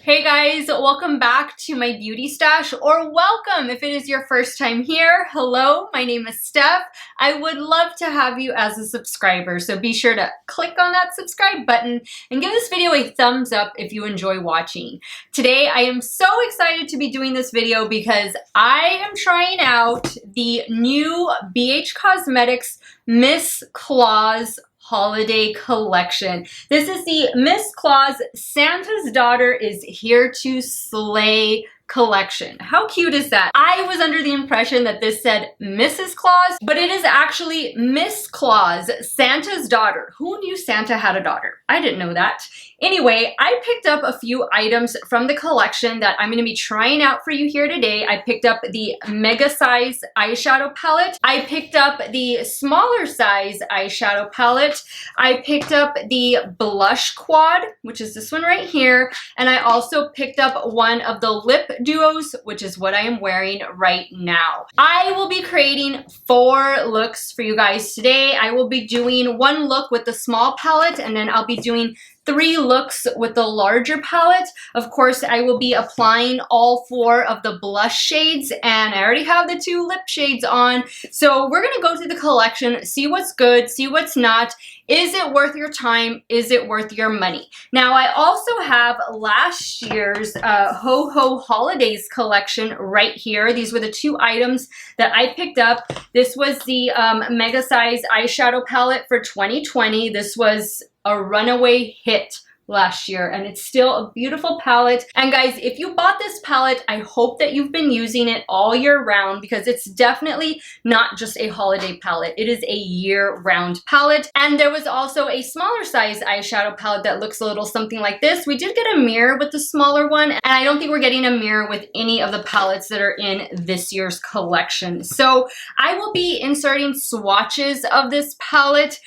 Hey guys, welcome back to my beauty stash, or welcome if it is your first time here. Hello, my name is Steff. I would love to have you as a subscriber, so be sure to click on that subscribe button and give this video a thumbs up if you enjoy watching. Today I am so excited to be doing this video because I am trying out the new BH Cosmetics Miss Claus holiday collection. This is the Miss Claus Santa's Daughter is Here to Slay collection. How cute is that? I was under the impression that this said Mrs. Claus, but it is actually Miss Claus, Santa's daughter. Who knew Santa had a daughter? I didn't know that. Anyway, I picked up a few items from the collection that I'm going to be trying out for you here today. I picked up the mega size eyeshadow palette. I picked up the smaller size eyeshadow palette. I picked up the blush quad, which is this one right here. And I also picked up one of the lip duos, which is what I am wearing right now. I will be creating 4 looks for you guys today. I will be doing 1 look with the small palette, and then I'll be doing 3 looks with the larger palette. Of course, I will be applying all 4 of the blush shades, and I already have the 2 lip shades on. So we're gonna go through the collection, see what's good, see what's not. Is it worth your time? Is it worth your money? Now, I also have last year's Ho Ho Holidays collection right here. These were the 2 items that I picked up. This was the mega size eyeshadow palette for 2020. This was a runaway hit last year, and it's still a beautiful palette. And guys, if you bought this palette, I hope that you've been using it all year round, because it's definitely not just a holiday palette. It is a year-round palette. And there was also a smaller size eyeshadow palette that looks a little something like this. We did get a mirror with the smaller one, and I don't think we're getting a mirror with any of the palettes that are in this year's collection. So I will be inserting swatches of this palette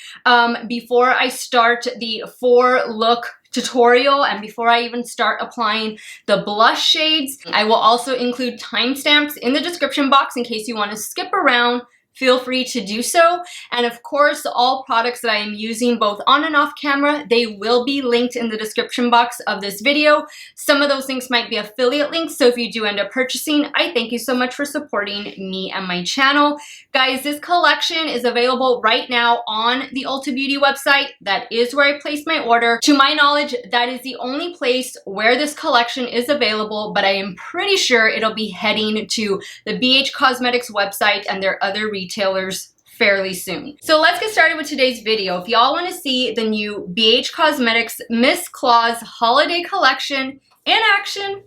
before I start the 4-look tutorial and before I even start applying the blush shades. I will also include timestamps in the description box in case you want to skip around. Feel free to do so. And of course, all products that I am using both on and off camera, they will be linked in the description box of this video. Some of those links might be affiliate links, so if you do end up purchasing, I thank you so much for supporting me and my channel. Guys, this collection is available right now on the Ulta Beauty website. That is where I placed my order. To my knowledge, that is the only place where this collection is available, but I am pretty sure it'll be heading to the BH Cosmetics website and their other retailers fairly soon. So let's get started with today's video. If y'all want to see the new BH Cosmetics Miss Claus holiday collection in action,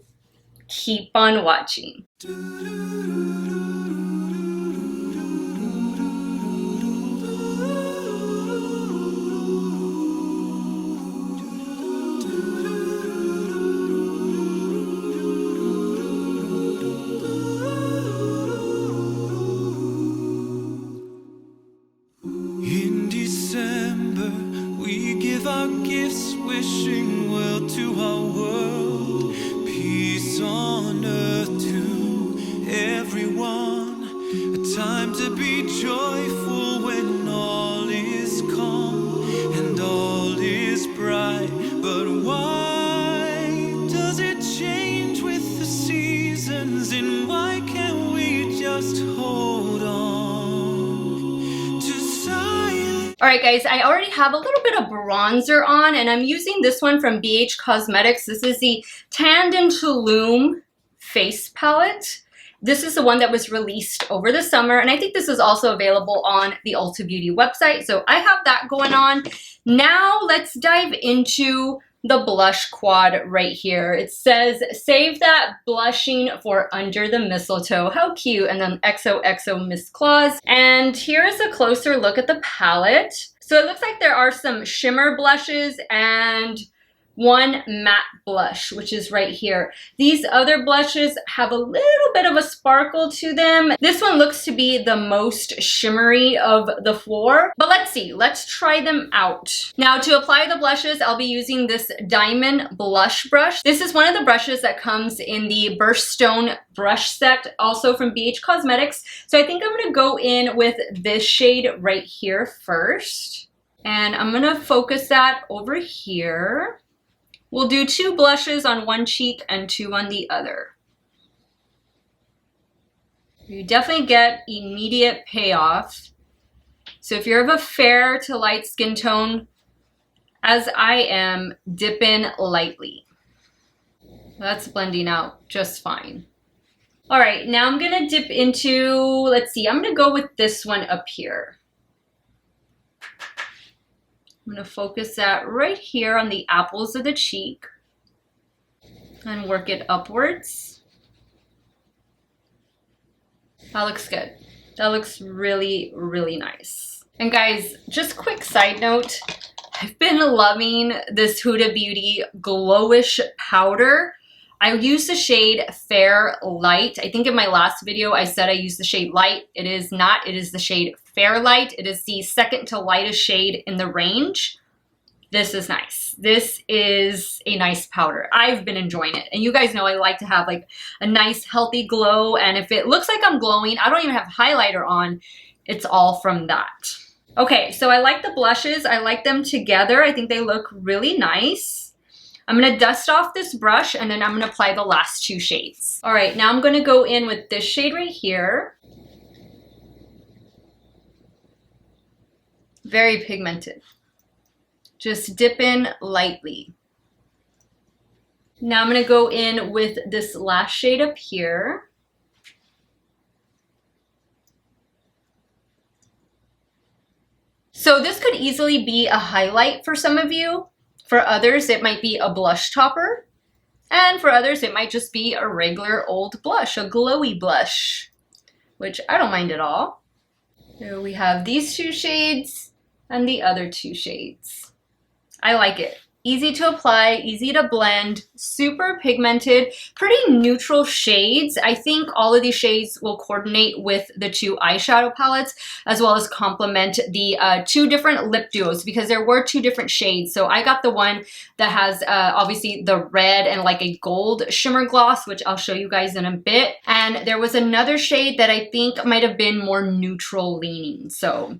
keep on watching. Our gifts, wishing well to our world, peace on earth to everyone, a time to be joyful when all is calm and all is bright. But why does it change with the seasons, and why can't we just hold on to silence? All right, guys, I already have a little bit of bronzer on, and I'm using this one from BH Cosmetics. This is the Tanned and Tulum face palette. This is the one that was released over the summer, and I think this is also available on the Ulta Beauty website. So I have that going on. Now let's dive into the blush quad right here. It says, save that blushing for under the mistletoe. How cute. And then XOXO Miss Claus. And here's a closer look at the palette. So it looks like there are some shimmer blushes and one matte blush, which is right here. These other blushes have a little bit of a sparkle to them. This one looks to be the most shimmery of the 4, but let's see, let's try them out. Now, to apply the blushes, I'll be using this diamond blush brush. This is one of the brushes that comes in the Birthstone brush set, also from BH Cosmetics. So I think I'm gonna go in with this shade right here first. And I'm gonna focus that over here. We'll do 2 blushes on one cheek and 2 on the other. You definitely get immediate payoff. So if you're of a fair to light skin tone, as I am, dip in lightly. That's blending out just fine. All right, now I'm gonna dip into, let's see, I'm gonna go with this one up here. I'm gonna focus that right here on the apples of the cheek and work it upwards. That looks good. That looks really, really nice. And guys, just quick side note, I've been loving this Huda Beauty Glowish powder. I use the shade Fair Light. I think in my last video I said I used the shade Light. It is not. It is the shade Fair Light. It is the second to lightest shade in the range. This is nice. This is a nice powder. I've been enjoying it. And you guys know I like to have like a nice healthy glow. And if it looks like I'm glowing, I don't even have highlighter on. It's all from that. Okay, so I like the blushes. I like them together. I think they look really nice. I'm gonna dust off this brush and then I'm gonna apply the last 2 shades. All right, now I'm gonna go in with this shade right here. Very pigmented. Just dip in lightly. Now I'm gonna go in with this last shade up here. So this could easily be a highlight for some of you. For others, it might be a blush topper. And for others, it might just be a regular old blush, a glowy blush, which I don't mind at all. So we have these 2 shades and the other 2 shades. I like it. Easy to apply, easy to blend, super pigmented, pretty neutral shades. I think all of these shades will coordinate with the 2 eyeshadow palettes as well as complement the 2 different lip duos because there were 2 different shades. So I got the one that has obviously the red and like a gold shimmer gloss, which I'll show you guys in a bit. And there was another shade that I think might have been more neutral leaning. So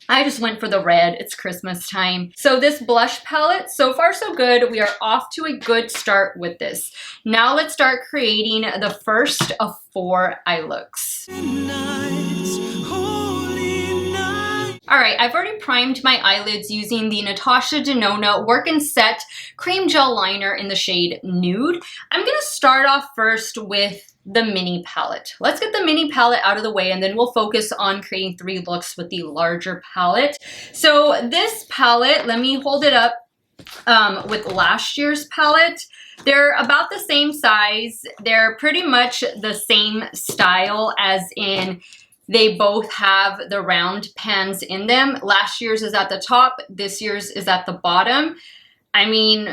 I just went for the red. It's Christmas time. So this blush palette, so far so good. We are off to a good start with this. Now let's start creating the first of 4 eye looks. All right, I've already primed my eyelids using the Natasha Denona Work and Set Cream Gel Liner in the shade Nude. I'm gonna start off first with the mini palette. Let's get the mini palette out of the way and then we'll focus on creating 3 looks with the larger palette. So this palette, let me hold it up with last year's palette. They're about the same size. They're pretty much the same style as in they both have the round pans in them. Last year's is at the top, this year's is at the bottom. I mean,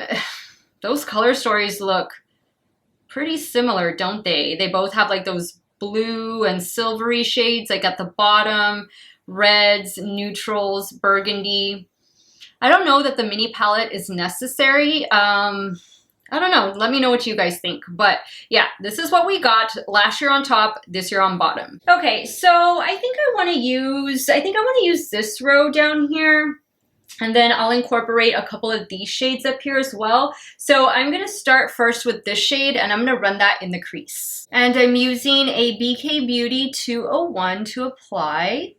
those color stories look pretty similar, don't they? They both have like those blue and silvery shades like at the bottom, reds, neutrals, burgundy. I don't know that the mini palette is necessary. I don't know. Let me know what you guys think. But yeah, this is what we got last year on top, this year on bottom. Okay, so I think I want to use this row down here. And then I'll incorporate a couple of these shades up here as well. So I'm gonna start first with this shade and I'm gonna run that in the crease. And I'm using a BK Beauty 201 to apply.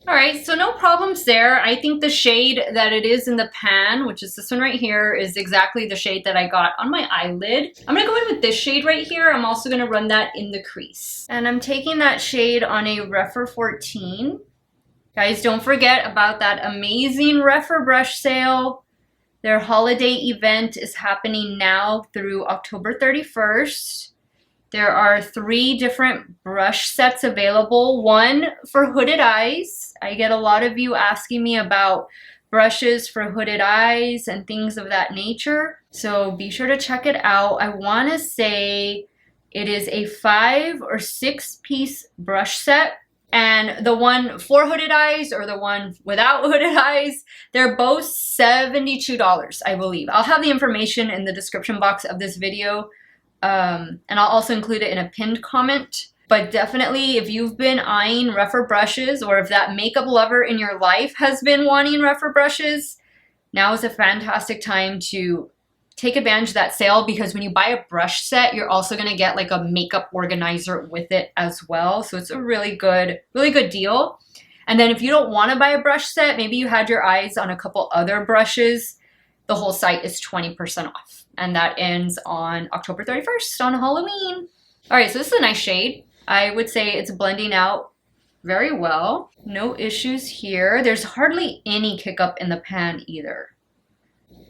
All right, so no problems there. I think the shade that it is in the pan, which is this one right here, is exactly the shade that I got on my eyelid. I'm gonna go in with this shade right here. I'm also gonna run that in the crease. And I'm taking that shade on a Rephr 14. Guys, don't forget about that amazing Rephr brush sale. Their holiday event is happening now through October 31st. There are 3 different brush sets available. One for hooded eyes. I get a lot of you asking me about brushes for hooded eyes and things of that nature. So be sure to check it out. I want to say it is a 5 or 6 piece brush set. And the one for hooded eyes or the one without hooded eyes, they're both $72, I believe. I'll have the information in the description box of this video. And I'll also include it in a pinned comment. But definitely, if you've been eyeing Rephr brushes or if that makeup lover in your life has been wanting Rephr brushes, now is a fantastic time to take advantage of that sale, because when you buy a brush set, you're also going to get like a makeup organizer with it as well. So it's a really good deal. And then if you don't want to buy a brush set, maybe you had your eyes on a couple other brushes, the whole site is 20% off. And that ends on October 31st on Halloween. All right, so this is a nice shade. I would say it's blending out very well. No issues here. There's hardly any kick up in the pan either.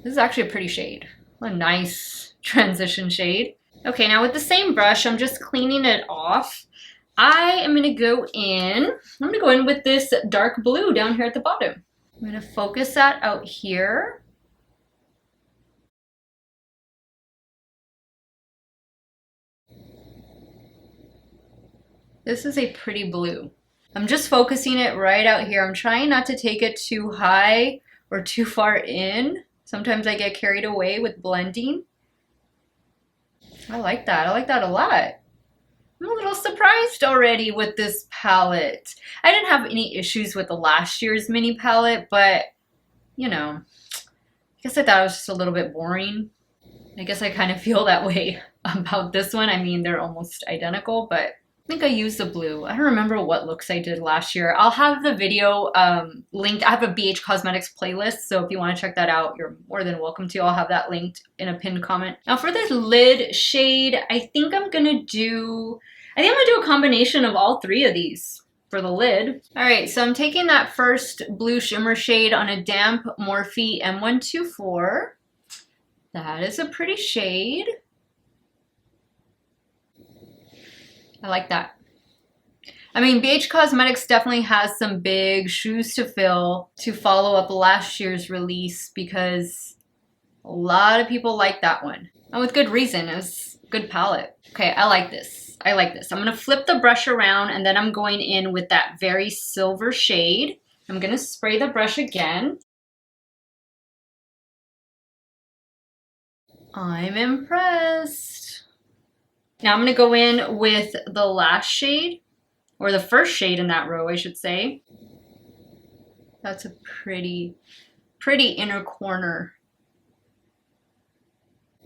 This is actually a pretty shade. What a nice transition shade. Okay, now with the same brush, I'm just cleaning it off. I am gonna go in with this dark blue down here at the bottom. I'm gonna focus that out here. This is a pretty blue. I'm just focusing it right out here. I'm trying not to take it too high or too far in. Sometimes I get carried away with blending. I like that. I like that a lot. I'm a little surprised already with this palette. I didn't have any issues with the last year's mini palette, but you know, I guess I thought it was just a little bit boring. I guess I kind of feel that way about this one. I mean, they're almost identical, but I think I used the blue. I don't remember what looks I did last year. I'll have the video linked. I have a BH Cosmetics playlist, so if you want to check that out, you're more than welcome to. I'll have that linked in a pinned comment. Now for this lid shade, I think I'm gonna do a combination of all three of these for the lid. All right, so I'm taking that first blue shimmer shade on a damp Morphe M124. That is a pretty shade. I like that. I mean, BH Cosmetics definitely has some big shoes to fill to follow up last year's release, because a lot of people like that one. And with good reason. It was a good palette. Okay, I like this. I like this. I'm going to flip the brush around, and then I'm going in with that very silver shade. I'm going to spray the brush again. I'm impressed. Now I'm going to go in with the last shade, or the first shade in that row, I should say. That's a pretty inner corner.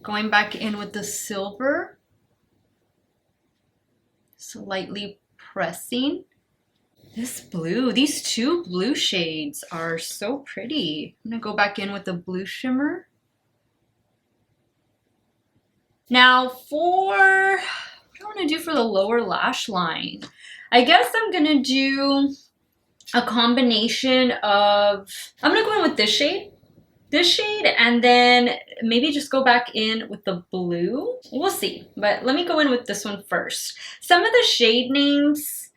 Going back in with the silver, slightly pressing. This blue, these two blue shades are so pretty. I'm going to go back in with the blue shimmer. Now what do I want to do for the lower lash line? I guess I'm going to do a combination of, I'm going to go in with this shade, and then maybe just go back in with the blue. We'll see, but let me go in with this one first. Some of the shade names,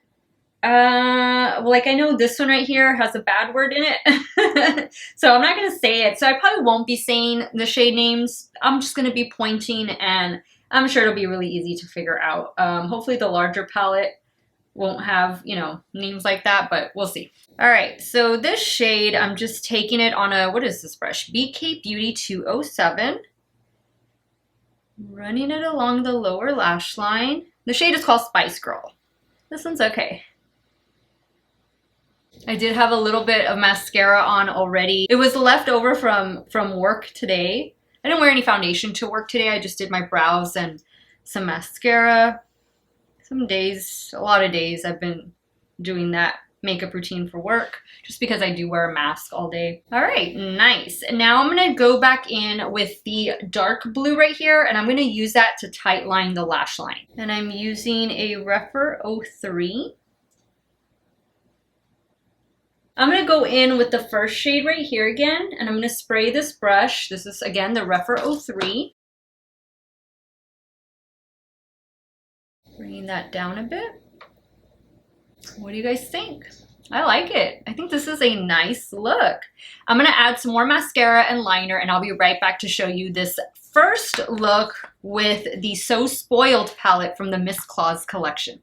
like I know this one right here has a bad word in it, so I'm not going to say it. So I probably won't be saying the shade names. I'm just going to be pointing, and I'm sure it'll be really easy to figure out. Hopefully the larger palette won't have, you know, names like that, but we'll see. All right, so this shade, I'm just taking it on a, what is this brush? BK Beauty 207. Running it along the lower lash line. The shade is called Spice Girl. This one's okay. I did have a little bit of mascara on already. It was left over from work today. I didn't wear any foundation to work today. I just did my brows and some mascara. Some days, a lot of days, I've been doing that makeup routine for work just because I do wear a mask all day. All right, nice. Now I'm gonna go back in with the dark blue right here, and I'm gonna use that to tight line the lash line. And I'm using a Rephr 03. I'm gonna go in with the first shade right here again, and I'm gonna spray this brush. This is again the Rephr 03. Bringing that down a bit. What do you guys think? I like it. I think this is a nice look. I'm gonna add some more mascara and liner, and I'll be right back to show you this first look with the So Spoiled palette from the Miss Claus collection.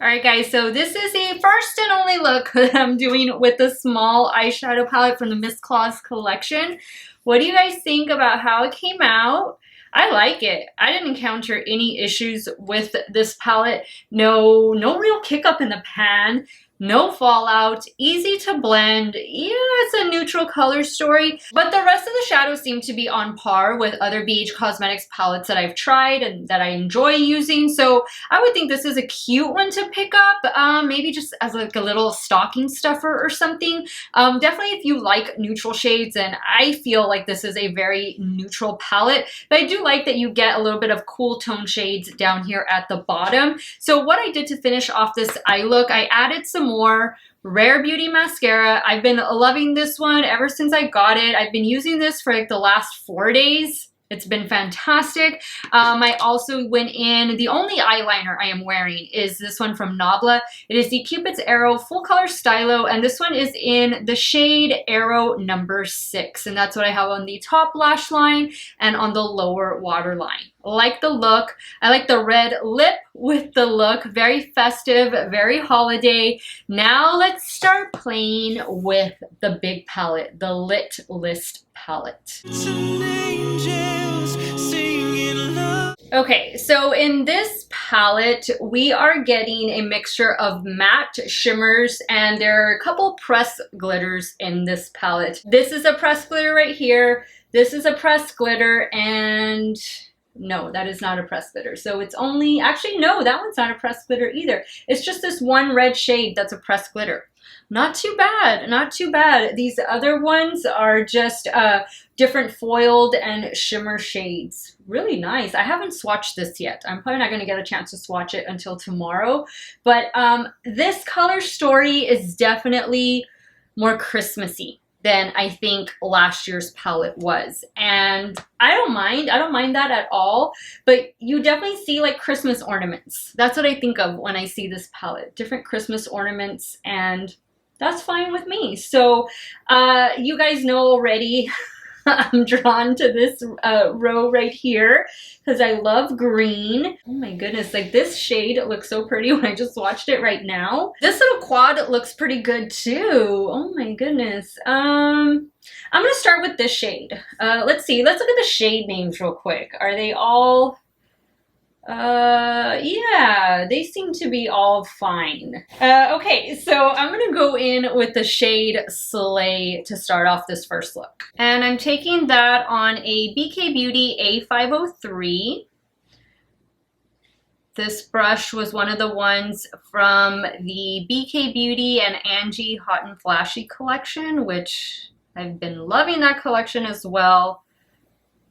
All right, guys, so this is the first and only look that I'm doing with the small eyeshadow palette from the Miss Claus collection. What do you guys think about how it came out? I like it. I didn't encounter any issues with this palette. No real kick up in the pan. no fallout, easy to blend. Yeah, it's a neutral color story, but the rest of the shadows seem to be on par with other BH Cosmetics palettes that I've tried and that I enjoy using. So I would think this is a cute one to pick up, maybe just as like a little stocking stuffer or something. Definitely if you like neutral shades, and I feel like this is a very neutral palette, but I do like that you get a little bit of cool tone shades down here at the bottom. So what I did to finish off this eye look, I added some more Rare Beauty mascara. I've been loving this one ever since I got it. I've been using this for like the last 4 days. It's been fantastic. I also went in, the only eyeliner I am wearing is this one from NABLA. It is the Cupid's Arrow Full Color Stylo, and this one is in the shade Arrow number 6. And that's what I have on the top lash line and on the lower waterline. Like the look. I like the red lip with the look. Very festive, very holiday. Now let's start playing with the big palette, the Lit List palette. Okay, so in this palette, we are getting a mixture of matte shimmers, and there are a couple pressed glitters in this palette. This is a pressed glitter right here. This is a pressed glitter, and no, that is not a pressed glitter. So it's only, actually no, that one's not a pressed glitter either. It's just this one red shade that's a pressed glitter. Not too bad, not too bad. These other ones are just different foiled and shimmer shades. Really nice. I haven't swatched this yet. I'm probably not going to get a chance to swatch it until tomorrow. But this color story is definitely more Christmassy than I think last year's palette was. And I don't mind that at all, but you definitely see like Christmas ornaments. That's what I think of when I see this palette, different Christmas ornaments, and that's fine with me. So you guys know already, I'm drawn to this row right here because I love green. Oh my goodness, like this shade looks so pretty when I just watched it right now. This little quad looks pretty good too. Oh my goodness. I'm gonna start with this shade. Let's see, let's look at the shade names real quick. Are they all... yeah, they seem to be all fine. Okay, so I'm gonna go in with the shade Slay to start off this first look. And I'm taking that on a BK Beauty A503. This brush was one of the ones from the BK Beauty and Angie Hot and Flashy collection, which I've been loving that collection as well.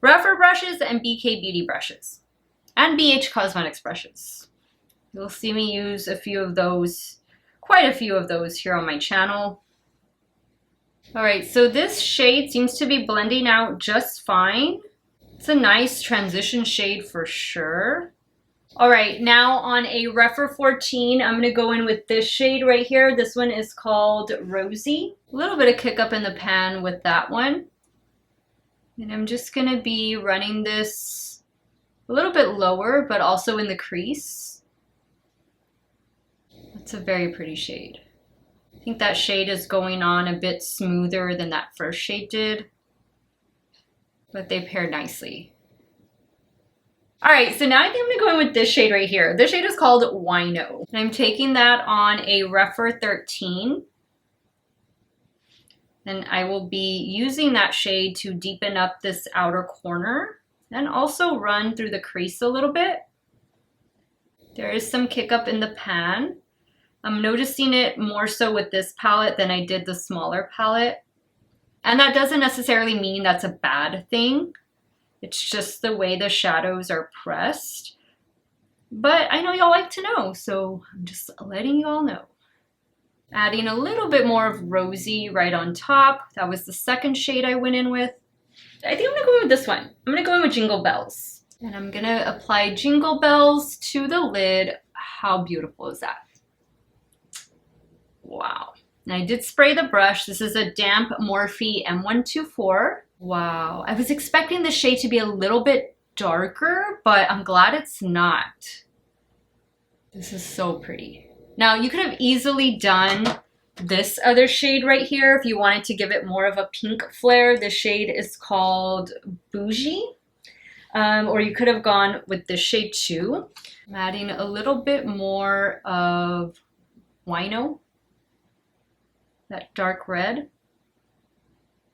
Rephr brushes and BK Beauty brushes. And BH Cosmetics brushes. You'll see me use a few of those, quite a few of those here on my channel. All right, so this shade seems to be blending out just fine. It's a nice transition shade for sure. All right, now on a Rephr 14, I'm gonna go in with this shade right here. This one is called Rosy. A little bit of kick up in the pan with that one. And I'm just gonna be running this a little bit lower, but also in the crease. It's a very pretty shade. I think that shade is going on a bit smoother than that first shade did, but they pair nicely. All right, so now I think I'm gonna go in with this shade right here. This shade is called Wino. And I'm taking that on a Rephr 13. And I will be using that shade to deepen up this outer corner and also run through the crease a little bit. There is some kick up in the pan. I'm noticing it more so with this palette than I did the smaller palette. And that doesn't necessarily mean that's a bad thing. It's just the way the shadows are pressed. But I know y'all like to know, so I'm just letting you all know. Adding a little bit more of Rosy right on top. That was the second shade I went in with. I think I'm gonna go in with this one. I'm gonna go in with Jingle Bells. And I'm gonna apply Jingle Bells to the lid. How beautiful is that? Wow. And I did spray the brush. This is a damp Morphe M124. Wow. I was expecting the shade to be a little bit darker, but I'm glad it's not. This is so pretty. Now you could have easily done this other shade right here if you wanted to give it more of a pink flare. This shade is called Bougie, or you could have gone with this shade too. I'm adding a little bit more of Wino that dark red.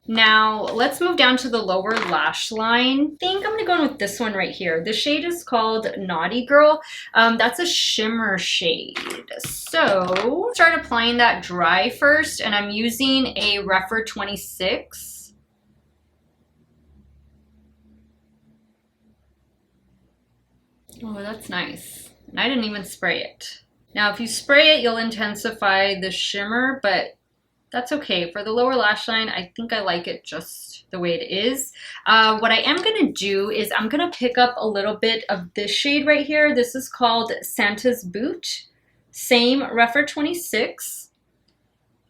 Now let's move down to the lower lash line. I think I'm gonna go in with this one right here. The shade is called Naughty Girl. That's a shimmer shade. So start applying that dry first, and I'm using a Rephr 26. Oh, that's nice. And I didn't even spray it. Now, if you spray it, you'll intensify the shimmer, but that's okay. For the lower lash line, I think I like it just the way it is. What I am gonna do is I'm gonna pick up a little bit of this shade right here. This is called Santa's Boot. Same Rephr 26.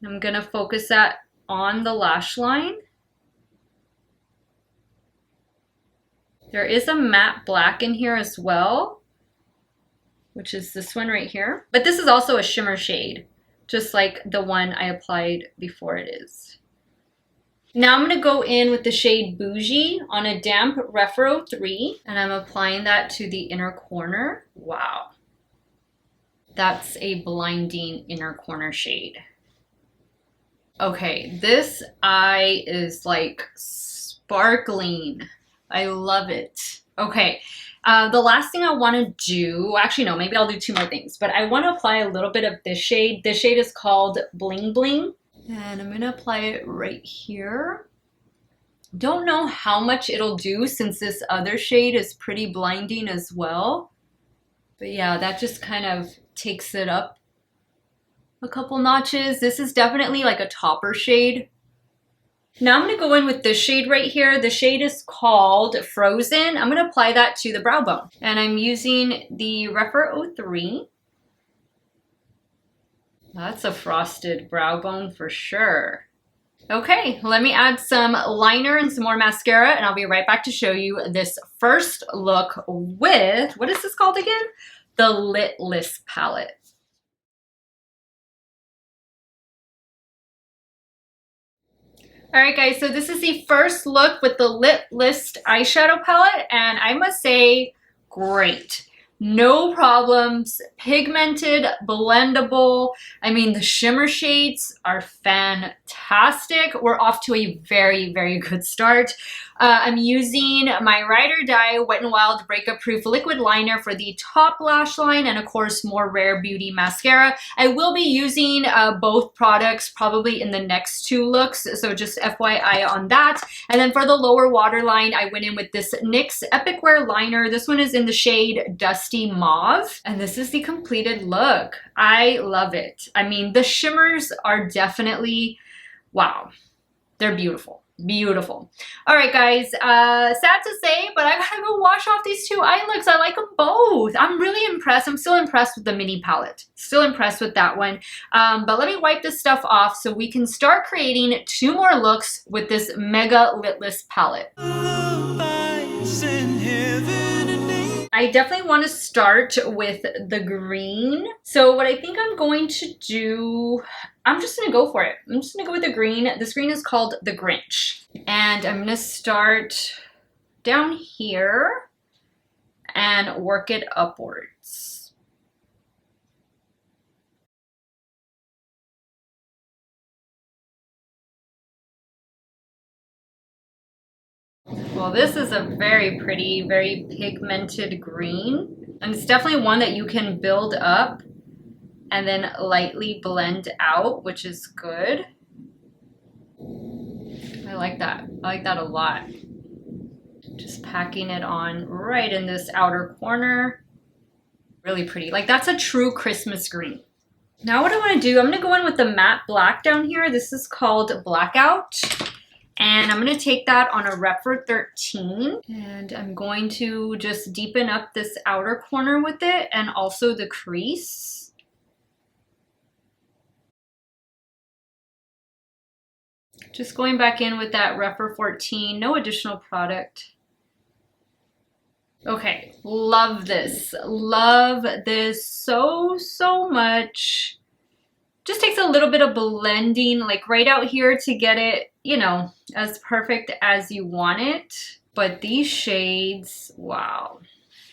I'm gonna focus that on the lash line. There is a matte black in here as well, which is this one right here. But this is also a shimmer shade, just like the one I applied before it is. Now I'm gonna go in with the shade Bougie on a damp Rephr 03, and I'm applying that to the inner corner. Wow. That's a blinding inner corner shade. Okay, this eye is like sparkling. I love it. Okay, the last thing I want to do, actually no, maybe I'll do two more things, but I want to apply a little bit of this shade. This shade is called Bling Bling, and I'm going to apply it right here. Don't know how much it'll do since this other shade is pretty blinding as well. But yeah, that just kind of takes it up a couple notches. This is definitely like a topper shade. Now I'm going to go in with this shade right here. The shade is called Frozen. I'm going to apply that to the brow bone. And I'm using the Rephr 03. That's a frosted brow bone for sure. Okay, let me add some liner and some more mascara, and I'll be right back to show you this first look with, what is this called again? The Litless palette. All right, guys, so this is the first look with the Litless eyeshadow palette, and I must say, great. No problems, pigmented, blendable. I mean, the shimmer shades are fantastic. We're off to a very, very good start. I'm using my Ride or Die Wet n Wild Breakup Proof Liquid Liner for the top lash line, and of course, more Rare Beauty mascara. I will be using both products probably in the next two looks, so just FYI on that. And then for the lower waterline, I went in with this NYX Epic Wear Liner. This one is in the shade Dusty Mauve, and this is the completed look. I love it. I mean, the shimmers are definitely, wow, they're beautiful. Beautiful. All right, guys, sad to say, but I gotta go wash off these two eye looks. I like them both. I'm really impressed. I'm still impressed with the mini palette. Still impressed with that one. But let me wipe this stuff off so we can start creating two more looks with this mega Litless palette. I definitely want to start with the green. So what I think I'm going to do, I'm just going to go for it. I'm just going to go with the green. This green is called the Grinch. And I'm going to start down here and work it upwards. Well, this is a very pretty, very pigmented green. And it's definitely one that you can build up and then lightly blend out, which is good. I like that. I like that a lot. Just packing it on right in this outer corner. Really pretty. Like, that's a true Christmas green. Now what I want to do, I'm going to go in with the matte black down here. This is called Blackout. And I'm going to take that on a Rephr 13. And I'm going to just deepen up this outer corner with it and also the crease. Just going back in with that Rephr 14, no additional product. Okay, love this. Love this so, so much. Just takes a little bit of blending, like right out here to get it, you know, as perfect as you want it. But these shades, wow.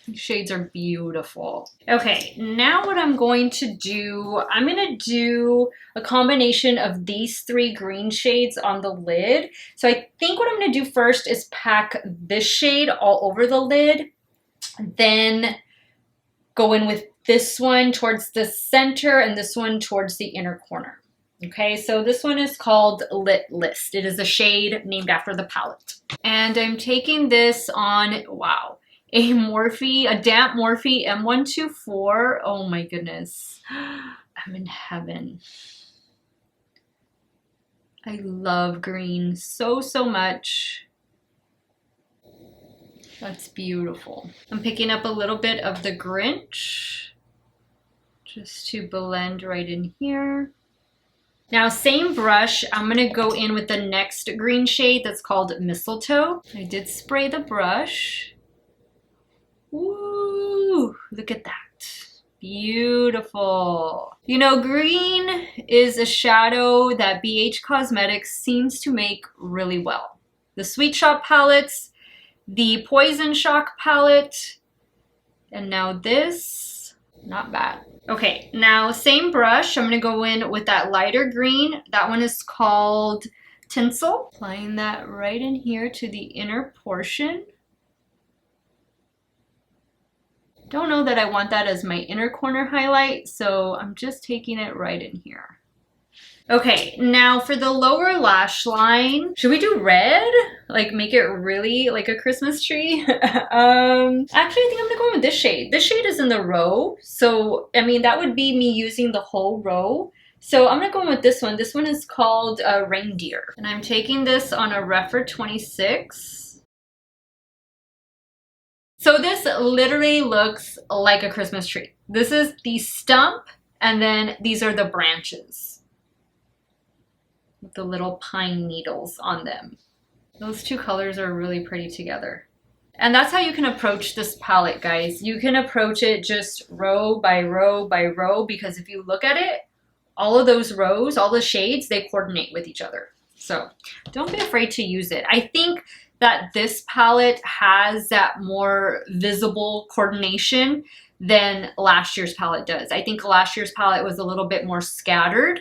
These shades are beautiful. Okay, now what I'm going to do, I'm going to do a combination of these 3 green shades on the lid. So I think what I'm going to do first is pack this shade all over the lid, then go in with this one towards the center and this one towards the inner corner. Okay, so this one is called Lit List. It is a shade named after the palette. And I'm taking this on, wow, a damp Morphe M124. Oh my goodness, I'm in heaven. I love green so much. That's beautiful. I'm picking up a little bit of the Grinch just to blend right in here. Now, same brush, I'm gonna go in with the next green shade that's called Mistletoe. I did spray the brush. Woo, look at that. Beautiful. You know, green is a shadow that BH Cosmetics seems to make really well. The Sweet Shop palettes, the Poison Shock palette, and now this, not bad. Okay, now same brush, I'm gonna go in with that lighter green. That one is called Tinsel. Applying that right in here to the inner portion. Don't know that I want that as my inner corner highlight, so I'm just taking it right in here. Okay, now for the lower lash line, should we do red? Like make it really like a Christmas tree? Actually, I think I'm gonna go in with this shade. This shade is in the row, so I mean that would be me using the whole row. So I'm gonna go in with this one. This one is called Reindeer. And I'm taking this on a Rephr 26. So this literally looks like a Christmas tree. This is the stump, and then these are the branches with the little pine needles on them. Those 2 colors are really pretty together. And that's how you can approach this palette, guys. You can approach it just row by row by row, because if you look at it, all of those rows, all the shades, they coordinate with each other. So don't be afraid to use it. I think that this palette has that more visible coordination than last year's palette does. I think last year's palette was a little bit more scattered,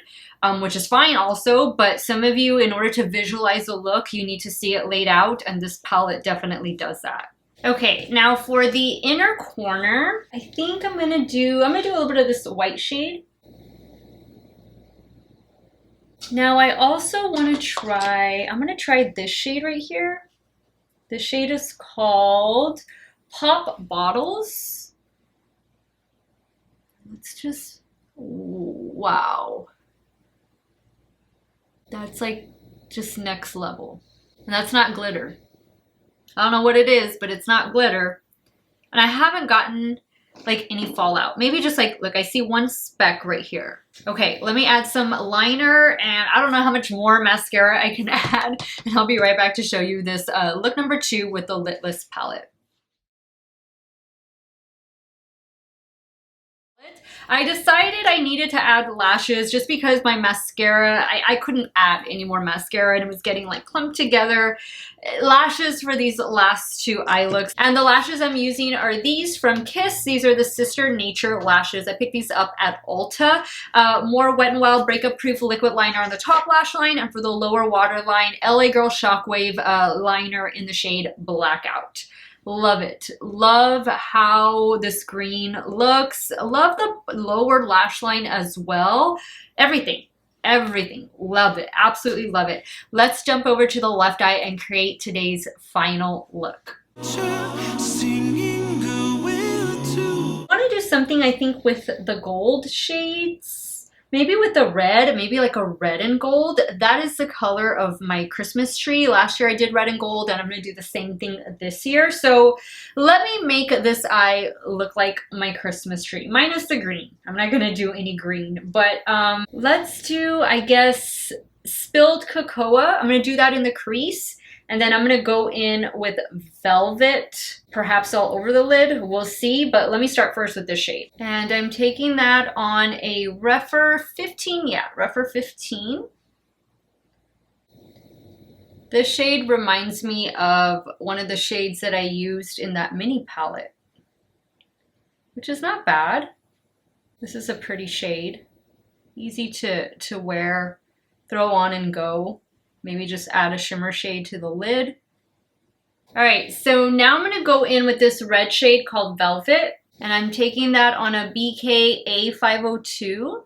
which is fine also, but some of you, in order to visualize the look, you need to see it laid out, and this palette definitely does that. Okay, now for the inner corner, I think I'm gonna do a little bit of this white shade. Now I also want to try, I'm going to try this shade right here. The shade is called Pop Bottles. Let's just, wow. That's like just next level. And that's not glitter. I don't know what it is, but it's not glitter. And I haven't gotten like any fallout. Maybe just like, look, I see one speck right here. Okay, let me add some liner, and I don't know how much more mascara I can add, and I'll be right back to show you this look number 2 with the Lit List palette. I decided I needed to add lashes just because my mascara, I couldn't add any more mascara and it was getting like clumped together. Lashes for these last 2 eye looks. And the lashes I'm using are these from Kiss. These are the Sister Nature lashes. I picked these up at Ulta. More Wet n Wild Breakup Proof liquid liner on the top lash line, and for the lower waterline, LA Girl Shockwave liner in the shade Blackout. Love it. Love how this green looks. Love the lower lash line as well. Everything. Love it. Absolutely love it. Let's jump over to the left eye and create today's final look. I want to do something, I think, with the gold shades. Maybe with the red, maybe like a red and gold. That is the color of my Christmas tree. Last year I did red and gold, and I'm going to do the same thing this year. So let me make this eye look like my Christmas tree, minus the green. I'm not going to do any green, but let's do, I guess, spilled cocoa. I'm going to do that in the crease. And then I'm going to go in with Velvet, perhaps all over the lid. We'll see, but let me start first with this shade. And I'm taking that on a Rephr 15. Yeah, Rephr 15. This shade reminds me of one of the shades that I used in that mini palette. which is not bad. This is a pretty shade. Easy to wear, throw on and go. Maybe just add a shimmer shade to the lid. All right, so now I'm gonna go in with this red shade called Velvet, and I'm taking that on a BK A502.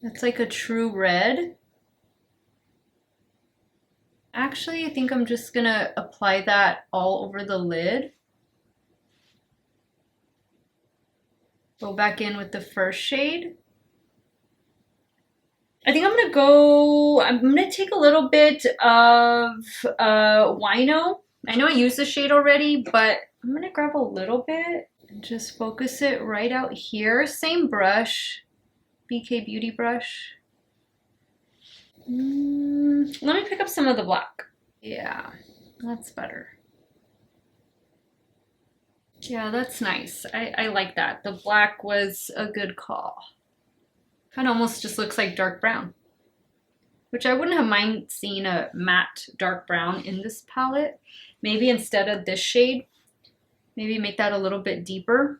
That's like a true red. Actually, I think I'm just gonna apply that all over the lid. Go back in with the first shade. I think I'm gonna take a little bit of Wino. I know I used the shade already, but I'm gonna grab a little bit and just focus it right out here. Same brush, BK Beauty brush. Let me pick up some of the black. Yeah, that's better. Yeah, that's nice. I like that. The black was a good call. Kind of almost just looks like dark brown, which I wouldn't have mind seeing a matte dark brown in this palette. Maybe instead of this shade, maybe make that a little bit deeper.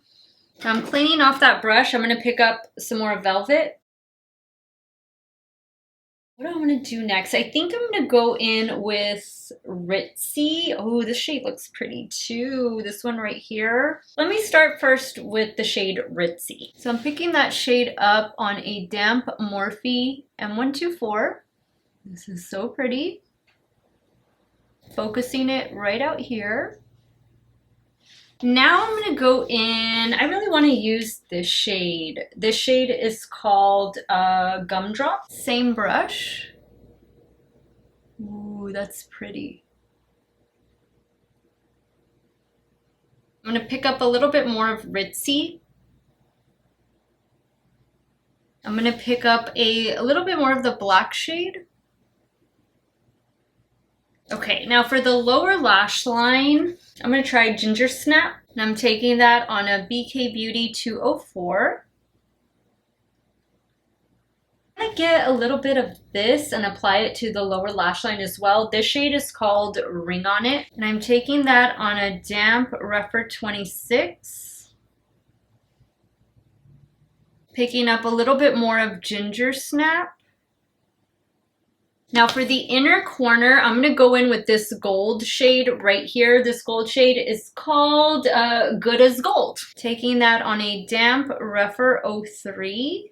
Now I'm cleaning off that brush. I'm gonna pick up some more Velvet. What do I want to do next? I think I'm going to go in with Ritzy. Oh, this shade looks pretty too. This one right here. Let me start first with the shade Ritzy. So I'm picking that shade up on a damp Morphe M124. This is so pretty. Focusing it right out here. Now I'm going to go in, I really want to use this shade. This shade is called Gumdrop. Same brush. Ooh, that's pretty. I'm going to pick up a little bit more of Ritzy. I'm going to pick up a little bit more of the black shade. Okay, now for the lower lash line, I'm going to try Ginger Snap. And I'm taking that on a BK Beauty 204. I'm going to get a little bit of this and apply it to the lower lash line as well. This shade is called Ring On It. And I'm taking that on a damp Rephr 26. Picking up a little bit more of Ginger Snap. Now for the inner corner, I'm going to go in with this gold shade right here. This gold shade is called Good as Gold. Taking that on a damp Rephr 03.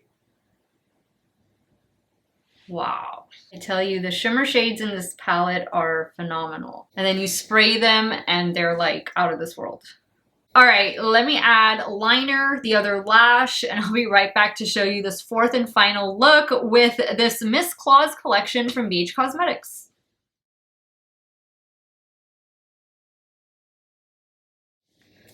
Wow. I tell you, the shimmer shades in this palette are phenomenal. And then you spray them and they're like out of this world. All right, let me add liner, the other lash, and I'll be right back to show you this fourth and final look with this Miss Claus collection from BH Cosmetics.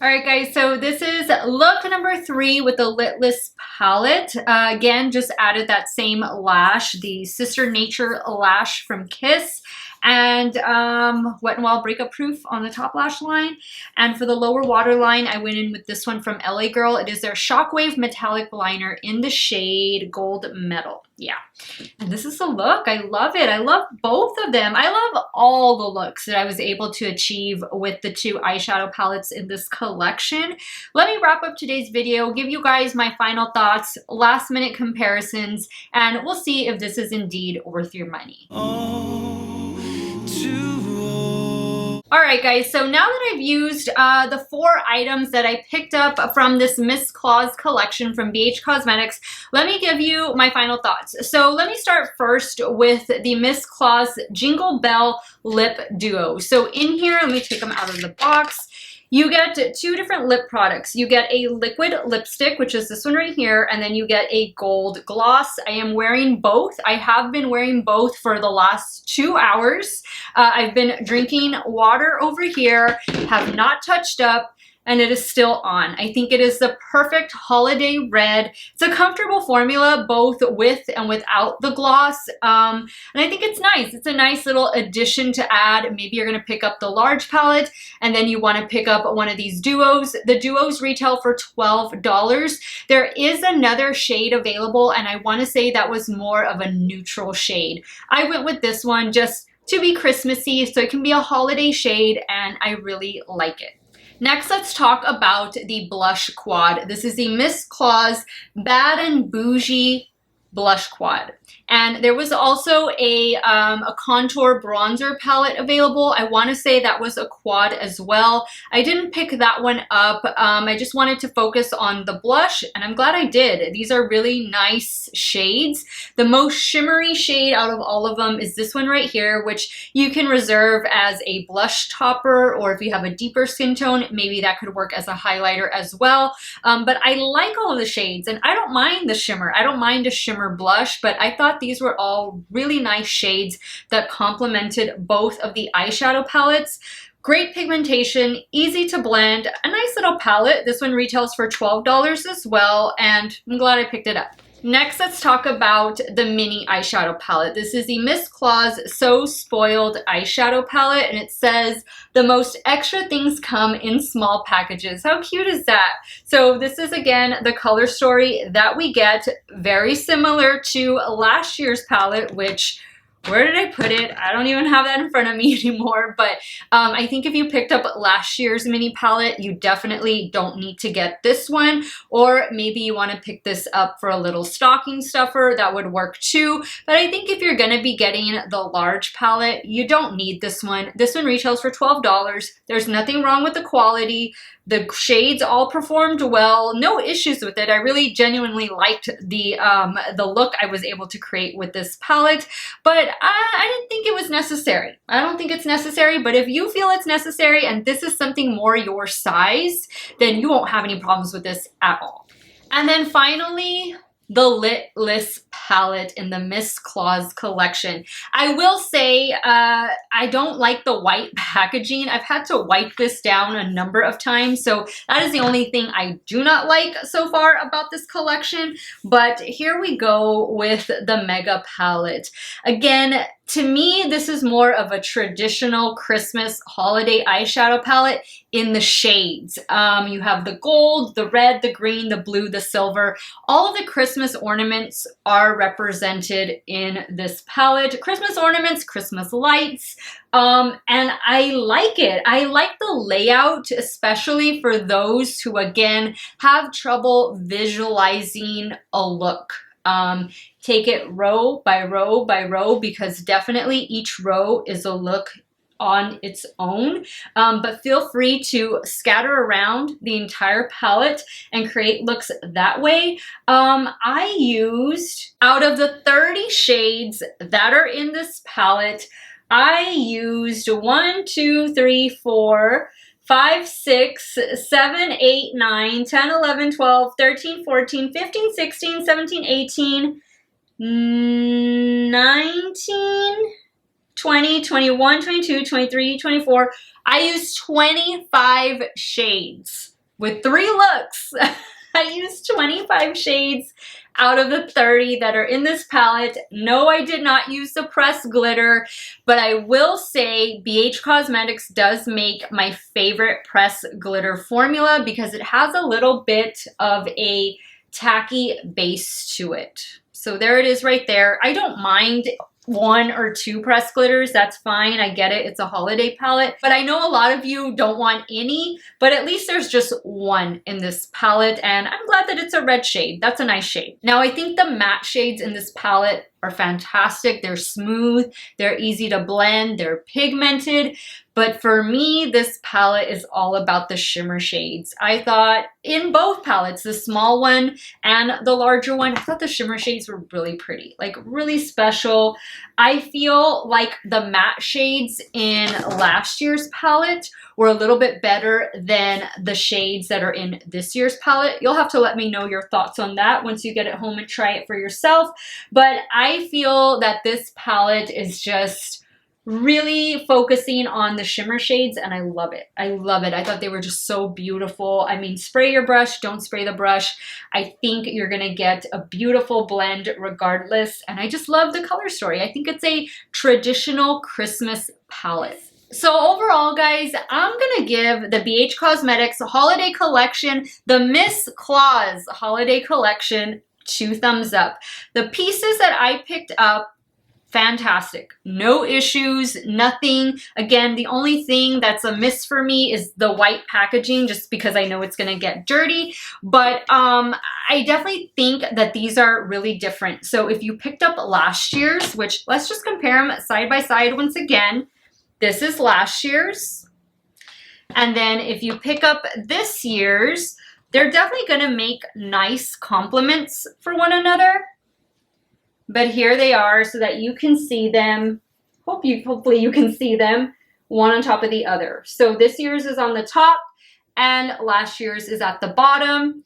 All right, guys, so this is look number 3 with the Litless palette. Again, just added that same lash, the Sister Nature lash from Kiss, and Wet n Wild Breakup Proof on the top lash line. And for the lower waterline, I went in with this one from LA Girl. It is their Shockwave Metallic Liner in the shade Gold Metal. Yeah, and this is the look. I love it. I love both of them. I love all the looks that I was able to achieve with the 2 eyeshadow palettes in this collection. Let me wrap up today's video, give you guys my final thoughts, last minute comparisons, and we'll see if this is indeed worth your money. All right, guys, so now that I've used the 4 items that I picked up from this Miss Claus collection from BH Cosmetics, let me give you my final thoughts. So let me start first with the Miss Claus Jingle Bell Lip Duo. So in here, let me take them out of the box. You get 2 different lip products. You get a liquid lipstick, which is this one right here, and then you get a gold gloss. I am wearing both. I have been wearing both for the last 2 hours. I've been drinking water over here, have not touched up, and it is still on. I think it is the perfect holiday red. It's a comfortable formula, both with and without the gloss. And I think it's nice. It's a nice little addition to add. Maybe you're gonna pick up the large palette and then you wanna pick up one of these duos. The duos retail for $12. There is another shade available, and I wanna say that was more of a neutral shade. I went with this one just to be Christmassy, so it can be a holiday shade, and I really like it. Next, let's talk about the blush quad. This is the Miss Claus Bad and Bougie blush quad. And there was also a contour bronzer palette available. I want to say that was a quad as well. I didn't pick that one up. I just wanted to focus on the blush, and I'm glad I did. These are really nice shades. The most shimmery shade out of all of them is this one right here, which you can reserve as a blush topper, or if you have a deeper skin tone, maybe that could work as a highlighter as well. But I like all of the shades, and I don't mind the shimmer. I don't mind a shimmer blush, but I thought these were all really nice shades that complemented both of the eyeshadow palettes. Great pigmentation, easy to blend, a nice little palette. This one retails for $12 as well, and I'm glad I picked it up. Next, let's talk about the mini eyeshadow palette. This is the Miss Claus So Spoiled eyeshadow palette, and it says, the most extra things come in small packages. How cute is that? So this is, again, the color story that we get, very similar to last year's palette, which, where did I put it? I don't even have that in front of me anymore, but I think if you picked up last year's mini palette, you definitely don't need to get this one, or maybe you want to pick this up for a little stocking stuffer. That would work too, but I think if you're going to be getting the large palette, you don't need this one. This one retails for $12. There's nothing wrong with the quality. The shades all performed well, no issues with it. I really genuinely liked the look I was able to create with this palette, but I didn't think it was necessary. I don't think it's necessary, but if you feel it's necessary and this is something more your size, then you won't have any problems with this at all. And then finally, the Litless palette in the Miss Claus collection. I will say I don't like the white packaging. I've had to wipe this down a number of times, so that is the only thing I do not like so far about this collection. But here we go with the Mega palette. Again, to me, this is more of a traditional Christmas holiday eyeshadow palette in the shades. You have the gold, the red, the green, the blue, the silver. All of the Christmas ornaments are represented in this palette. Christmas ornaments, Christmas lights, and I like it. I like the layout, especially for those who, again, have trouble visualizing a look. Take it row by row by row, because definitely each row is a look on its own, but feel free to scatter around the entire palette and create looks that way. I used, out of the 30 shades that are in this palette, I used 1, 2, 3, 4, 5, 6, 7, 8, 9, 10, 11, 12, 13, 14, 15, 16, 17, 18, 19, 20, 21, 22, 23, 24. I used 25 shades with 3 looks. I used 25 shades out of the 30 that are in this palette. No, I did not use the pressed glitter, but I will say BH Cosmetics does make my favorite pressed glitter formula because it has a little bit of a tacky base to it. So there it is right there. I don't mind 1 or 2 pressed glitters, that's fine. I get it, it's a holiday palette, but I know a lot of you don't want any, but at least there's just 1 in this palette, and I'm glad that it's a red shade. That's a nice shade. Now, I think the matte shades in this palette are fantastic. They're smooth, they're easy to blend, they're pigmented, but for me, this palette is all about the shimmer shades. I thought in both palettes, the small one and the larger one, I thought the shimmer shades were really pretty, like really special. I feel like the matte shades in last year's palette were a little bit better than the shades that are in this year's palette. You'll have to let me know your thoughts on that once you get it home and try it for yourself. But I feel that this palette is just really focusing on the shimmer shades, and I love it. I love it. I thought they were just so beautiful. I mean, spray your brush, don't spray the brush. I think you're gonna get a beautiful blend regardless, and I just love the color story. I think it's a traditional Christmas palette. So overall, guys, I'm gonna give the BH Cosmetics Holiday Collection, the Miss Claus Holiday Collection, 2 thumbs up. The pieces that I picked up fantastic. No issues, nothing. Again, the only thing that's a miss for me is the white packaging, just because I know it's gonna get dirty. But I definitely think that these are really different. So if you picked up last year's, which let's just compare them side by side once again. This is last year's. And then if you pick up this year's, they're definitely gonna make nice complements for one another. But here they are so that you can see them. Hopefully you can see them one on top of the other. So this year's is on the top and last year's is at the bottom.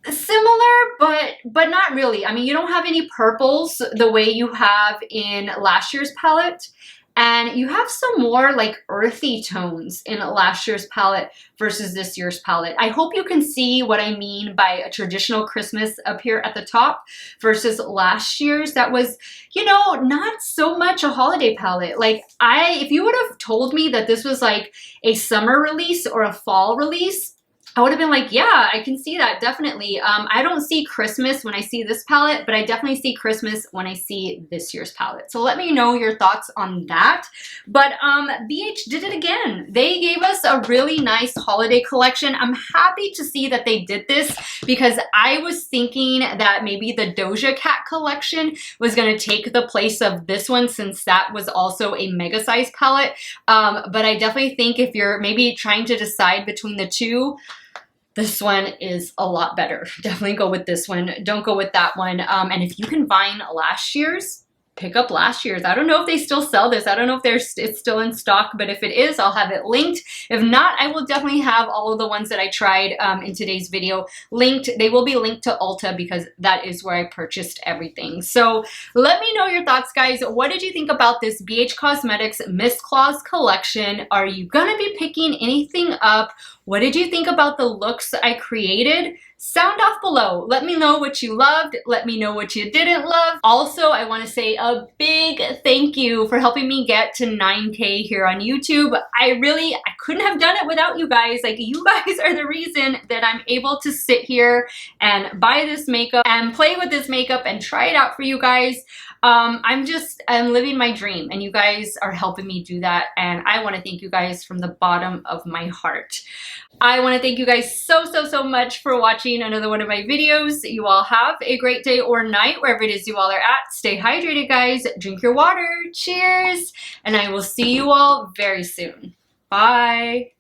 Similar, but not really. I mean, you don't have any purples the way you have in last year's palette. And you have some more like earthy tones in last year's palette versus this year's palette. I hope you can see what I mean by a traditional Christmas up here at the top versus last year's. That was, you know, not so much a holiday palette. Like if you would have told me that this was like a summer release or a fall release, I would have been like, yeah, I can see that, definitely. I don't see Christmas when I see this palette, but I definitely see Christmas when I see this year's palette. So let me know your thoughts on that. But BH did it again. They gave us a really nice holiday collection. I'm happy to see that they did this because I was thinking that maybe the Doja Cat collection was going to take the place of this one, since that was also a mega size palette. But I definitely think if you're maybe trying to decide between the two, this one is a lot better. Definitely go with this one. Don't go with that one. And if you can find last year's, pick up last year's. I don't know if they still sell this. I don't know if it's still in stock, but if it is, I'll have it linked. If not, I will definitely have all of the ones that I tried in today's video linked. They will be linked to Ulta because that is where I purchased everything. So let me know your thoughts, guys. What did you think about this BH Cosmetics Miss Claus collection? Are you gonna be picking anything up? What did you think about the looks I created? Sound off below. Let me know what you loved. Let me know what you didn't love. Also, I want to say a big thank you for helping me get to 9K here on YouTube. I couldn't have done it without you guys. Like, you guys are the reason that I'm able to sit here and buy this makeup and play with this makeup and try it out for you guys. I'm living my dream, and you guys are helping me do that, and I want to thank you guys from the bottom of my heart. I want to thank you guys so much for watching another one of my videos. You all have a great day or night wherever it is you all are at. Stay hydrated, guys. Drink your water. Cheers. And I will see you all very soon. Bye.